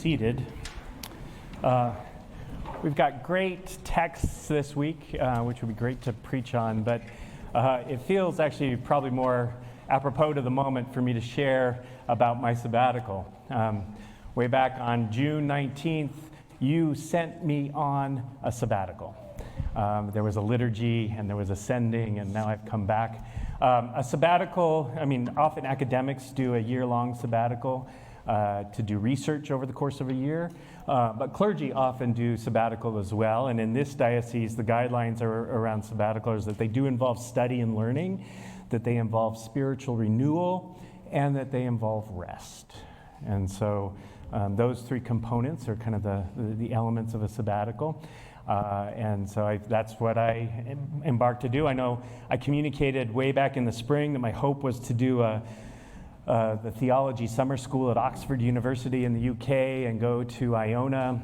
Seated. We've got great texts this week, which would be great to preach on, but it feels actually probably more apropos to the moment for me to share about my sabbatical. Way back on June 19th, you sent me on a sabbatical. There was a liturgy and there was a sending, and now I've come back. A sabbatical, often academics do a year-long sabbatical to do research over the course of a year, but clergy often do sabbatical as well. And in this diocese, the guidelines are around sabbatical is that they do involve study and learning, that they involve spiritual renewal, and that they involve rest. And so those three components are kind of the elements of a sabbatical. And so that's what I embarked to do. I know I communicated way back in the spring that my hope was to do the theology summer school at Oxford University in the UK and go to Iona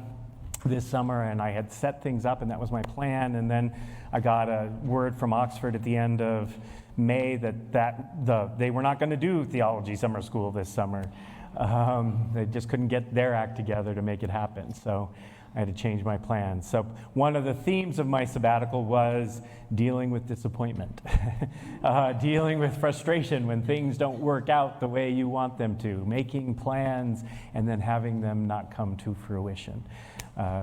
this summer, and I had set things up and that was my plan. And then I got a word from Oxford at the end of May that they were not going to do theology summer school this summer. They just couldn't get their act together to make it happen. So I had to change my plans. So one of the themes of my sabbatical was dealing with disappointment, dealing with frustration when things don't work out the way you want them to, making plans and then having them not come to fruition.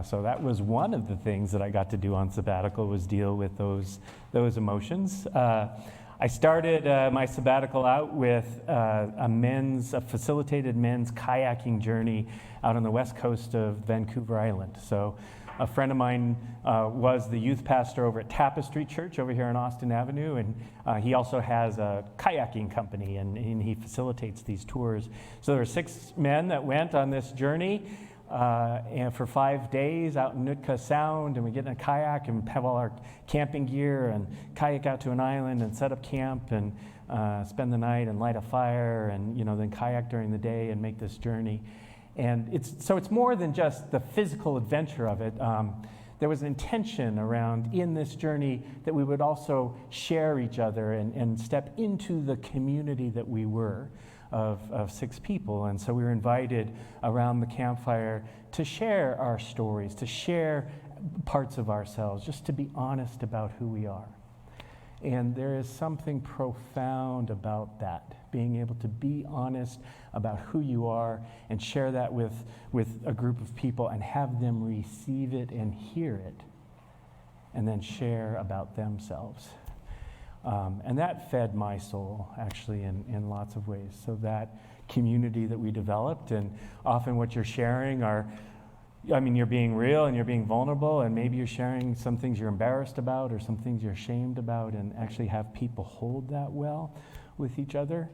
So that was one of the things that I got to do on sabbatical, was deal with those emotions. I started my sabbatical out with a facilitated men's kayaking journey out on the west coast of Vancouver Island. So a friend of mine was the youth pastor over at Tapestry Church over here on Austin Avenue, and he also has a kayaking company, and he facilitates these tours. So there were 6 men that went on this journey, and for 5 days out in Nootka Sound, and we get in a kayak and have all our camping gear and kayak out to an island and set up camp and spend the night and light a fire and then kayak during the day and make this journey. And it's more than just the physical adventure of it. There was an intention around in this journey that we would also share each other and step into the community that we were of 6 people. And so we were invited around the campfire to share our stories, to share parts of ourselves, just to be honest about who we are. And there is something profound about that, being able to be honest about who you are and share that with a group of people and have them receive it and hear it and then share about themselves. And that fed my soul, actually, in lots of ways. So that community that we developed, and often what you're sharing you're being real and you're being vulnerable, and maybe you're sharing some things you're embarrassed about or some things you're ashamed about, and actually have people hold that well with each other.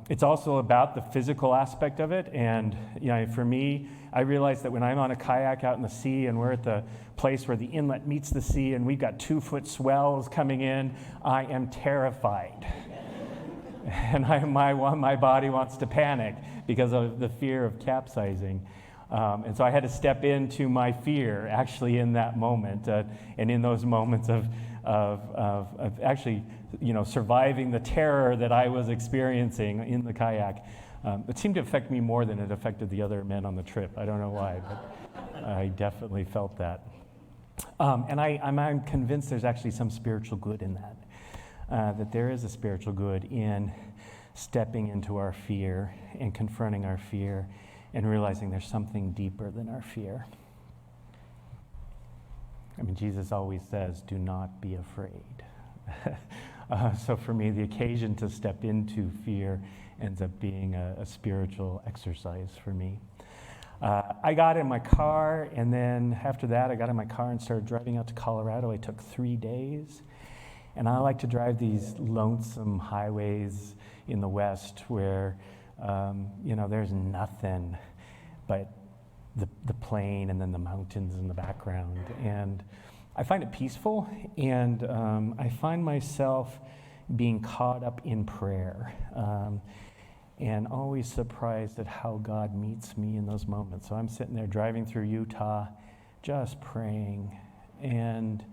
It's also about the physical aspect of it, and for me, I realized that when I'm on a kayak out in the sea and we're at the place where the inlet meets the sea and we've got 2-foot swells coming in, I am terrified. And my body wants to panic because of the fear of capsizing. And so I had to step into my fear actually in that moment, and in those moments of actually surviving the terror that I was experiencing in the kayak. It seemed to affect me more than it affected the other men on the trip. I don't know why, but I definitely felt that. And I'm convinced there's actually some spiritual good in that. That there is a spiritual good in stepping into our fear and confronting our fear and realizing there's something deeper than our fear. Jesus always says, do not be afraid. So for me, the occasion to step into fear ends up being a spiritual exercise for me. I got in my car, and then after that, I got in my car and started driving out to Colorado. It took 3 days. And I like to drive these lonesome highways in the West where, there's nothing but the plain and then the mountains in the background. And I find it peaceful, and I find myself being caught up in prayer, and always surprised at how God meets me in those moments. So I'm sitting there driving through Utah, just praying, and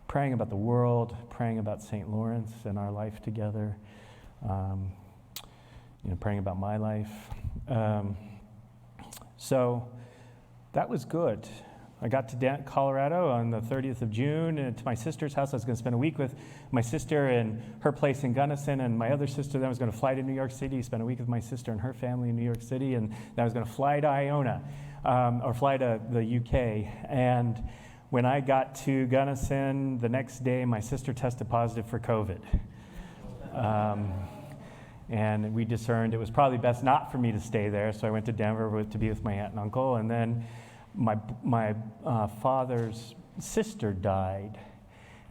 praying about the world, praying about St. Lawrence and our life together, praying about my life. So that was good. I got to Colorado on the 30th of June and to my sister's house. I was going to spend a week with my sister and her place in Gunnison, and my other sister then was going to fly to New York City, spend a week with my sister and her family in New York City, and then I was going to fly to Iona, or fly to the UK. And when I got to Gunnison, the next day my sister tested positive for COVID. And we discerned it was probably best not for me to stay there, so I went to Denver to be with my aunt and uncle, and then my father's sister died.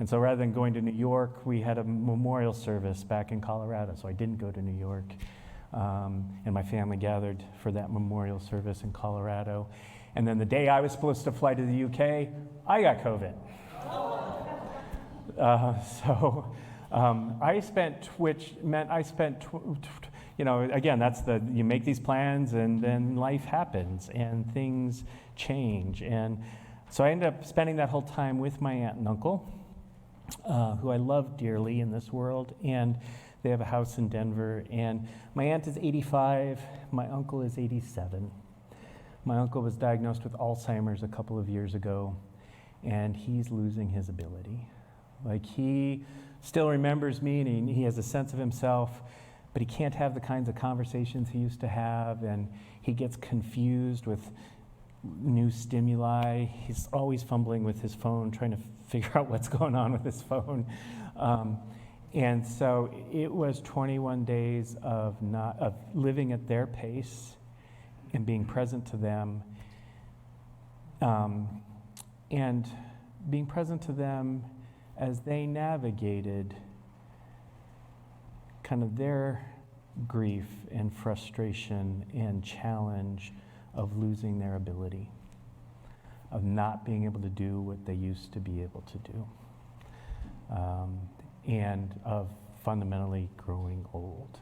And so rather than going to New York, we had a memorial service back in Colorado, so I didn't go to New York. And my family gathered for that memorial service in Colorado. And then the day I was supposed to fly to the UK, I got COVID. I spent, which meant I spent, again, that's you make these plans and then life happens and things change. And so I ended up spending that whole time with my aunt and uncle, who I love dearly in this world. And they have a house in Denver. And my aunt is 85, my uncle is 87. My uncle was diagnosed with Alzheimer's a couple of years ago, and he's losing his ability. Like, he still remembers me, and he has a sense of himself, but he can't have the kinds of conversations he used to have, and he gets confused with new stimuli. He's always fumbling with his phone, trying to figure out what's going on with his phone. And so it was 21 days of living at their pace and being present to them, and being present to them as they navigated kind of their grief and frustration and challenge of losing their ability, of not being able to do what they used to be able to do, and of fundamentally growing old.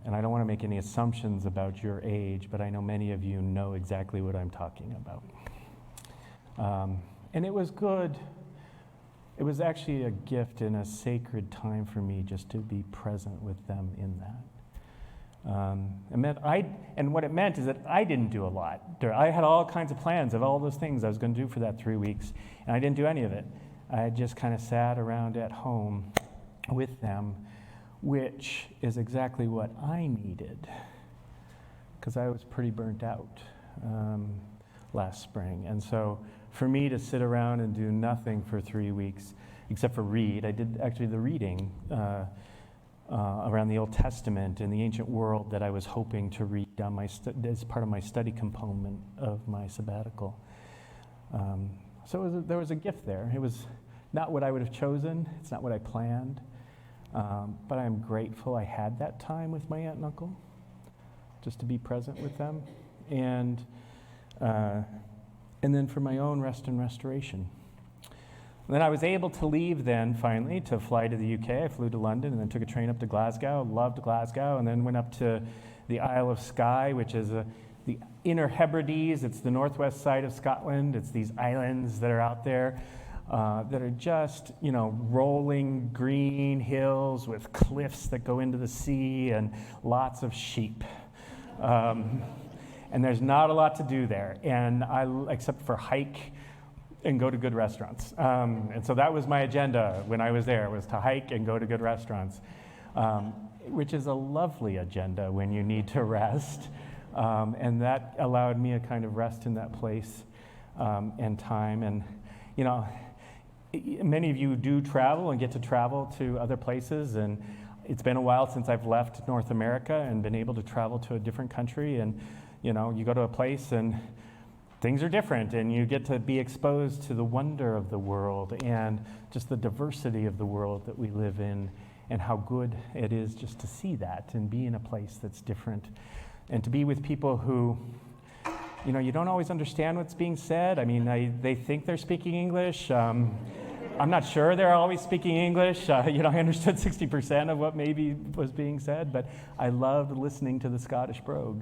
And I don't want to make any assumptions about your age, but I know many of you know exactly what I'm talking about. And it was good. It was actually a gift and a sacred time for me just to be present with them in that. And what it meant is that I didn't do a lot. I had all kinds of plans of all those things I was going to do for that 3 weeks, and I didn't do any of it. I just kind of sat around at home with them, which is exactly what I needed, because I was pretty burnt out last spring. And so for me to sit around and do nothing for 3 weeks, except for read, I did actually the reading around the Old Testament and the ancient world that I was hoping to read on as part of my study component of my sabbatical. So there was a gift there. It was not what I would have chosen. It's not what I planned. But I'm grateful I had that time with my aunt and uncle, just to be present with them. And then for my own rest and restoration. And then I was able to leave then, finally, to fly to the UK. I flew to London and then took a train up to Glasgow, loved Glasgow, and then went up to the Isle of Skye, which is the Inner Hebrides. It's the northwest side of Scotland. It's these islands that are out there that are just, rolling green hills with cliffs that go into the sea and lots of sheep. And there's not a lot to do there, except for hike and go to good restaurants. And so that was my agenda when I was there, was to hike and go to good restaurants, which is a lovely agenda when you need to rest. And that allowed me a kind of rest in that place and time. And, many of you do travel and get to travel to other places, and it's been a while since I've left North America and been able to travel to a different country. And you go to a place and things are different, and you get to be exposed to the wonder of the world and just the diversity of the world that we live in, and how good it is just to see that and be in a place that's different, and to be with people who, you don't always understand what's being said. I mean, they think they're speaking English. I'm not sure they're always speaking English. I understood 60% of what maybe was being said, but I loved listening to the Scottish brogue.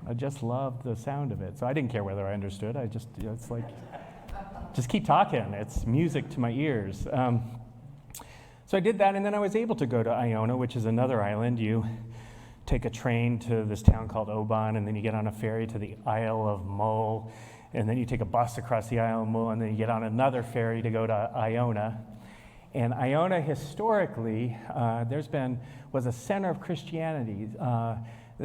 I just loved the sound of it. So I didn't care whether I understood. I just, it's like, just keep talking. It's music to my ears. So I did that, and then I was able to go to Iona, which is another island. You take a train to this town called Oban, and then you get on a ferry to the Isle of Mull, and then you take a bus across the Isle of Mull, and then you get on another ferry to go to Iona. And Iona, historically, was a center of Christianity.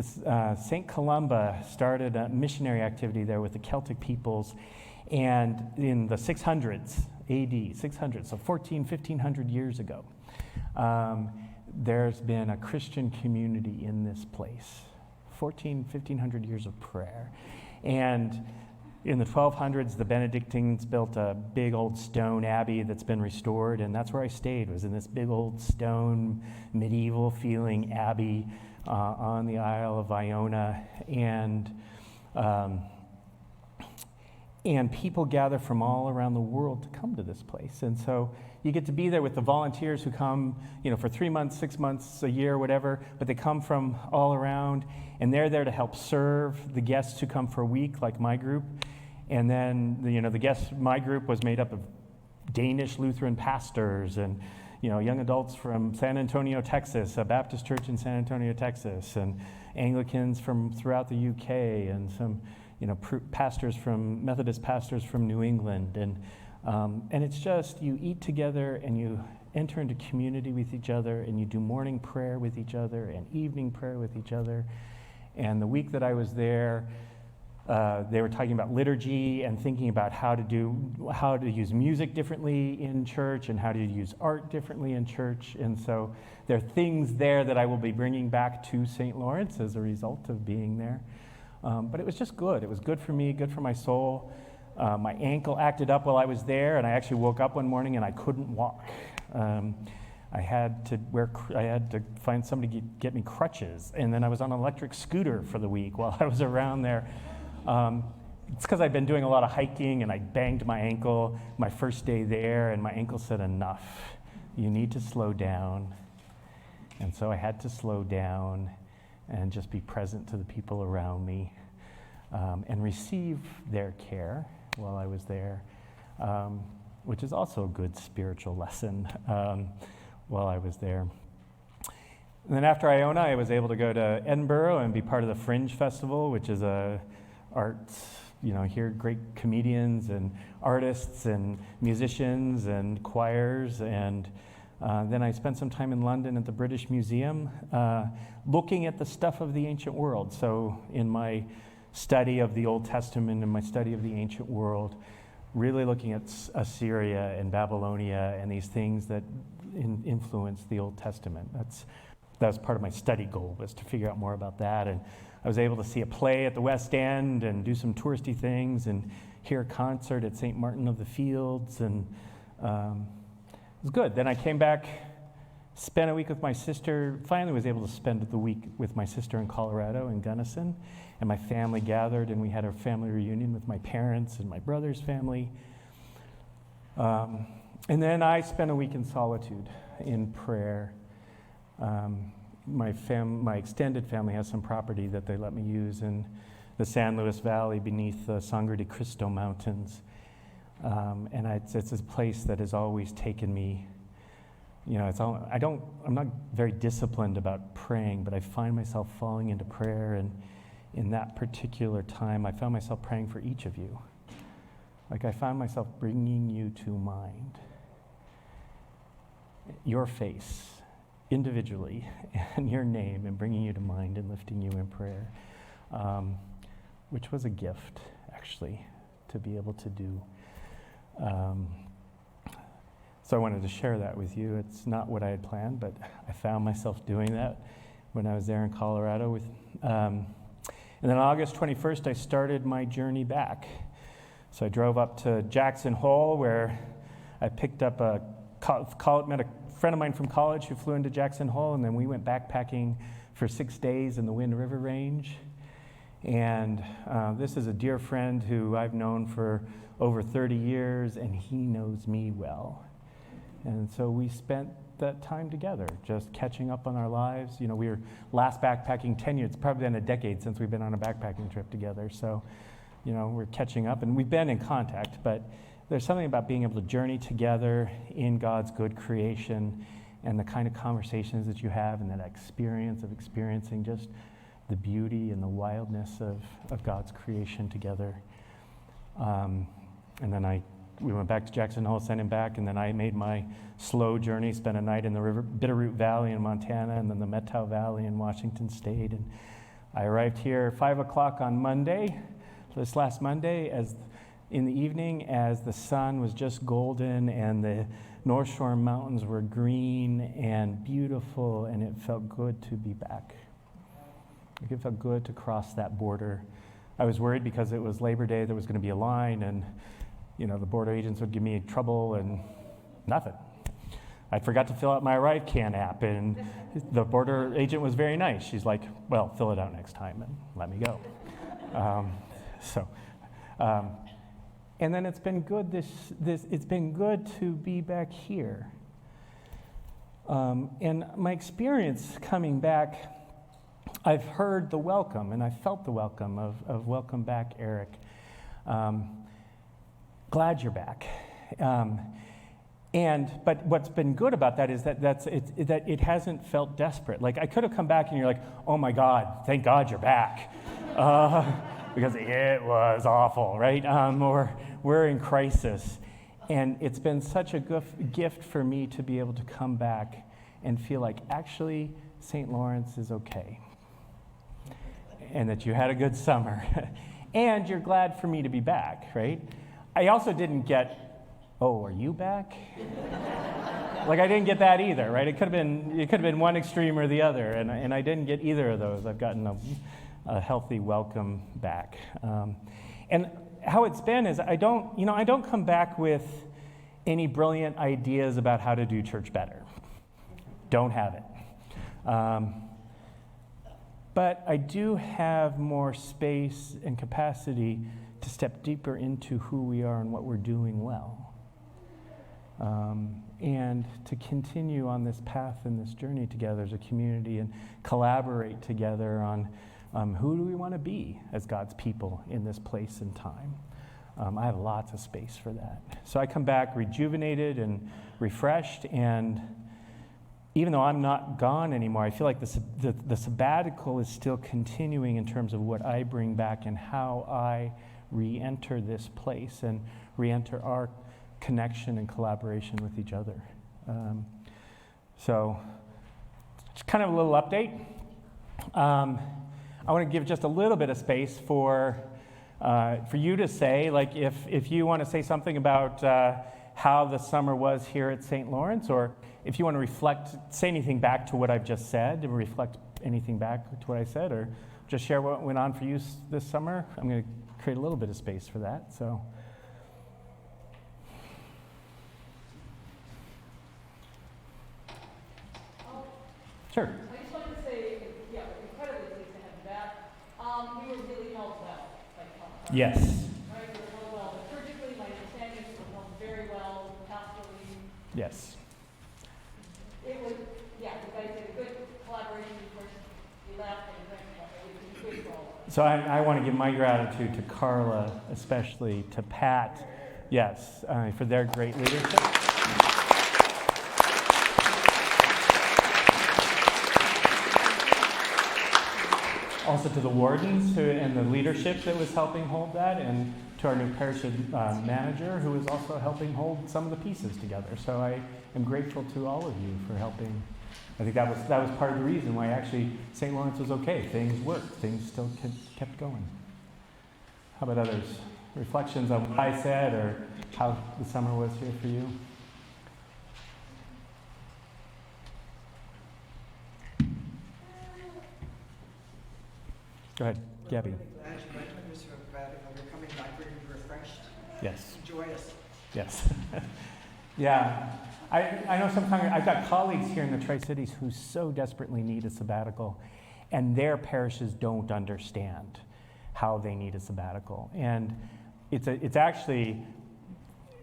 St. Columba started a missionary activity there with the Celtic peoples, and in the 600s, AD, 600, so 1500 years ago, there's been a Christian community in this place. 1500 years of prayer. And in the 1200s, the Benedictines built a big old stone abbey that's been restored, and that's where I stayed, was in this big old stone, medieval-feeling abbey on the Isle of Iona. And people gather from all around the world to come to this place. And so you get to be there with the volunteers who come, for 3 months, 6 months, a year, whatever, but they come from all around, and they're there to help serve the guests who come for a week, like my group. And then, my group was made up of Danish Lutheran pastors and, young adults from San Antonio, Texas, a Baptist church in San Antonio, Texas, and Anglicans from throughout the UK, and some, Methodist pastors from New England. And it's just, you eat together and you enter into community with each other, and you do morning prayer with each other and evening prayer with each other. And the week that I was there, they were talking about liturgy and thinking about how to use music differently in church and how to use art differently in church. And so there are things there that I will be bringing back to St. Lawrence as a result of being there. But it was just good. It was good for me, good for my soul. My ankle acted up while I was there, and I actually woke up one morning and I couldn't walk. I had to find somebody to get me crutches, and then I was on an electric scooter for the week while I was around there. It's because I'd been doing a lot of hiking, and I banged my ankle my first day there, and my ankle said, enough. You need to slow down. And so I had to slow down and just be present to the people around me, and receive their care while I was there, which is also a good spiritual lesson while I was there. And then after Iona, I was able to go to Edinburgh and be part of the Fringe Festival, which is a arts, hear great comedians and artists and musicians and choirs. And then I spent some time in London at the British Museum, looking at the stuff of the ancient world. So in my study of the Old Testament and my study of the ancient world, really looking at Assyria and Babylonia and these things that influence the Old Testament. That was part of my study goal, was to figure out more about that. And I was able to see a play at the West End and do some touristy things and hear a concert at St. Martin of the Fields, and it was good. Then I came back, spent a week with my sister, finally was able to spend the week with my sister in Colorado, in Gunnison, and my family gathered, and we had our family reunion with my parents and my brother's family. And then I spent a week in solitude, in prayer. My extended family has some property that they let me use in the San Luis Valley beneath the Sangre de Cristo Mountains. And it's a place that has always taken me, I'm not very disciplined about praying, but I find myself falling into prayer, and in that particular time, I found myself praying for each of you. Like I found myself bringing you to mind, your face, individually, and your name, and bringing you to mind and lifting you in prayer, which was a gift, actually, to be able to do. So I wanted to share that with you. It's not what I had planned, but I found myself doing that when I was there in Colorado. And then on August 21st, I started my journey back. So I drove up to Jackson Hole, where I picked up met a friend of mine from college who flew into Jackson Hole, and then we went backpacking for 6 days in the Wind River Range. And this is a dear friend who I've known for over 30 years, and he knows me well. And so we spent that time together, just catching up on our lives. We were last backpacking 10 years. It's probably been a decade since we've been on a backpacking trip together. So, we're catching up, and we've been in contact, but there's something about being able to journey together in God's good creation and the kind of conversations that you have and that experience of experiencing just the beauty and the wildness of God's creation together. And then we went back to Jackson Hole, sent him back, and then I made my slow journey, spent a night in the Bitterroot Valley in Montana, and then the Methow Valley in Washington State. And I arrived here 5 o'clock on Monday, this last Monday, in the evening, as the sun was just golden and the North Shore Mountains were green and beautiful, and it felt good to be back. It felt good to cross that border. I was worried because it was Labor Day, there was going to be a line, and the border agents would give me trouble, and nothing. I forgot to fill out my ArriveCan app, and the border agent was very nice. She's like, well, fill it out next time and let me go. And then it's been good. It's been good to be back here. And my experience coming back, I've heard the welcome, and I felt the welcome of welcome back, Eric. Glad you're back. But what's been good about that is that it hasn't felt desperate. Like, I could have come back and you're like, oh my God, thank God you're back. Because it was awful, right? Or we're in crisis. And it's been such a gift for me to be able to come back and feel like actually St. Lawrence is okay. And that you had a good summer. And you're glad for me to be back, right? I also didn't get, oh, are you back? Like, I didn't get that either, right? It could have been one extreme or the other, and I didn't get either of those. I've gotten a healthy welcome back. And how it's been is I don't come back with any brilliant ideas about how to do church better. Don't have it. But I do have more space and capacity to step deeper into who we are and what we're doing well. And to continue on this path and this journey together as a community and collaborate together on who do we want to be as God's people in this place and time. I have lots of space for that. So I come back rejuvenated and refreshed, and even though I'm not gone anymore, I feel like the sabbatical is still continuing in terms of what I bring back and how I re-enter this place and re-enter our connection and collaboration with each other. So it's kind of a little update. I want to give just a little bit of space for you to say, like, if you want to say something about how the summer was here at St. Lawrence, or if you want to reflect, say anything back to what I've just said, and reflect anything back to what I said, or just share what went on for you this summer. I'm going to create a little bit of space for that. So. Sure. I just wanted to say, incredibly pleased to have you back. You were really held well. Yes. Right, you were held well liturgically. My understanding is you were held very well pastorally. Yes. It was, you guys did a good collaboration before you left, and it was good for all of us. So I want to give my gratitude to Carla, especially to Pat, yes, for their great leadership. Also to the wardens and the leadership that was helping hold that, and to our new parish manager who was also helping hold some of the pieces together. So I am grateful to all of you for helping. I think that was part of the reason why actually St. Lawrence was okay. Things worked. Things still kept going. How about others? Reflections on what I said or how the summer was here for you? Go ahead, Gabby. Glad you went on this sabbatical. You're coming back really refreshed. Yes. Joyous. Yes. Yeah. I know sometimes I've got colleagues here in the Tri-Cities who so desperately need a sabbatical, and their parishes don't understand how they need a sabbatical. And it's actually,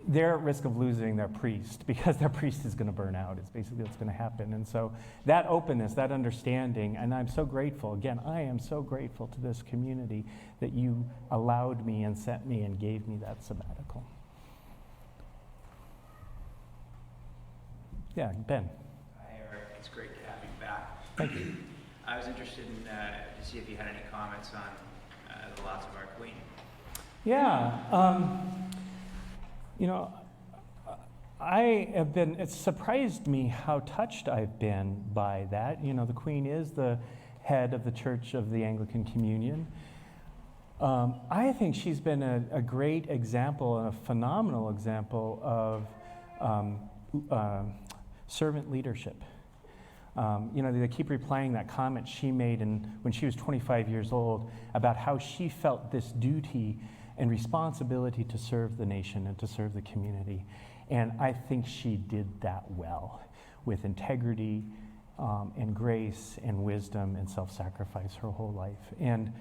they're at risk of losing their priest because their priest is going to burn out. It's basically what's going to happen. And so that openness, that understanding, and I'm so grateful. Again, I am so grateful to this community that you allowed me and sent me and gave me that sabbatical. Yeah, Ben. Hi, Thank you. I was interested in to see if you had any comments on the loss of our Queen. Yeah, it's surprised me how touched I've been by that. The Queen is the head of the Church of the Anglican Communion. I think she's been a great example, a phenomenal example of servant leadership. They keep replaying that comment she made when she was 25 years old about how she felt this duty and responsibility to serve the nation and to serve the community. And I think she did that well, with integrity and grace and wisdom and self-sacrifice her whole life. And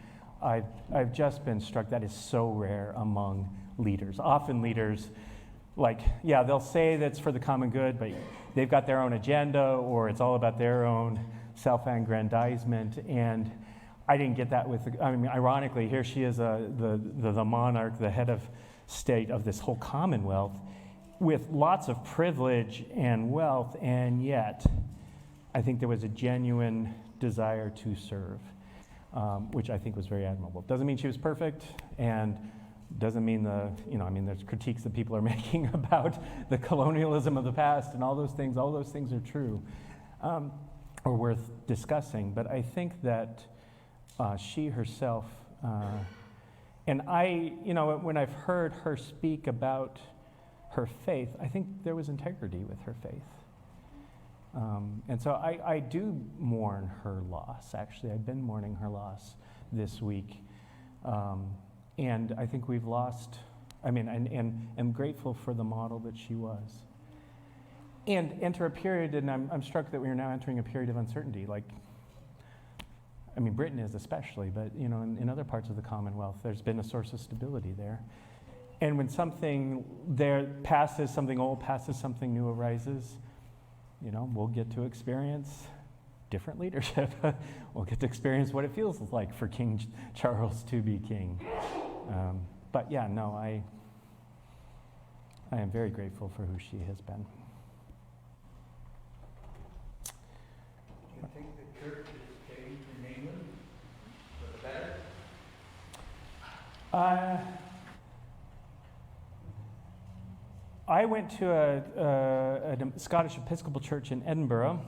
I've just been struck that is so rare among leaders. Often leaders, they'll say that's for the common good, but they've got their own agenda, or it's all about their own self-aggrandizement. And I didn't get that ironically, here she is, the monarch, the head of state of this whole commonwealth, with lots of privilege and wealth, and yet I think there was a genuine desire to serve, which I think was very admirable. Doesn't mean she was perfect, and doesn't mean there's critiques that people are making about the colonialism of the past and all those things. All those things are true or worth discussing. But I think that she herself, and when I've heard her speak about her faith, I think there was integrity with her faith. And so I do mourn her loss. Actually, I've been mourning her loss this week. And I think we've lost, and am grateful for the model that she was. And enter a period, and I'm struck that we are now entering a period of uncertainty. Britain is especially, but in other parts of the Commonwealth, there's been a source of stability there. And when something there passes, something old passes, something new arises, we'll get to experience different leadership. We'll get to experience what it feels like for King Charles to be king. I am very grateful for who she has been. Do you think the church has changed in England for the better? I went to a Scottish Episcopal church in Edinburgh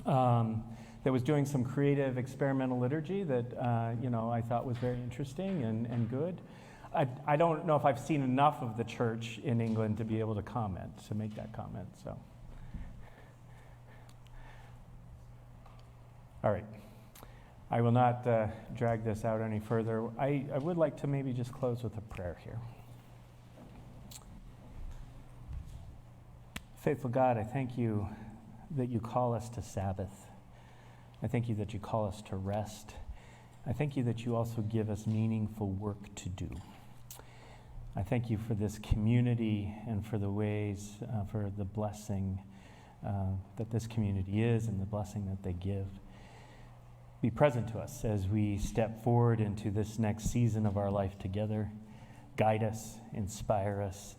that was doing some creative experimental liturgy that I thought was very interesting and good. I don't know if I've seen enough of the church in England to be able to make that comment. So, all right, I will not drag this out any further. I would like to maybe just close with a prayer here. Faithful God, I thank you that you call us to Sabbath. I thank you that you call us to rest. I thank you that you also give us meaningful work to do. I thank you for this community and for the ways, for the blessing that this community is and the blessing that they give. Be present to us as we step forward into this next season of our life together. Guide us, inspire us,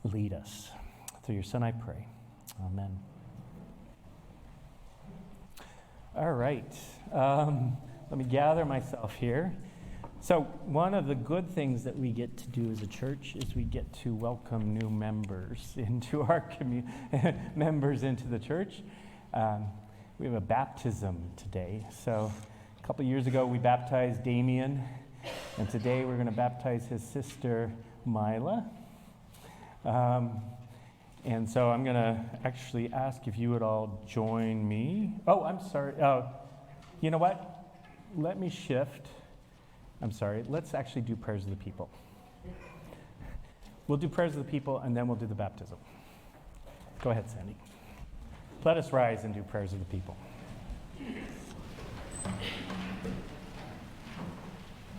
lead us. Through your Son I pray. Amen. All right. Let me gather myself here. So one of the good things that we get to do as a church is we get to welcome new members into our members into the church. We have a baptism today. So a couple years ago we baptized Damien, and today we're going to baptize his sister Mila. And so I'm going to actually ask if you would all join me. Oh, I'm sorry. You know what? Let me shift. I'm sorry. Let's actually do prayers of the people. We'll do prayers of the people, and then we'll do the baptism. Go ahead, Sandy. Let us rise and do prayers of the people.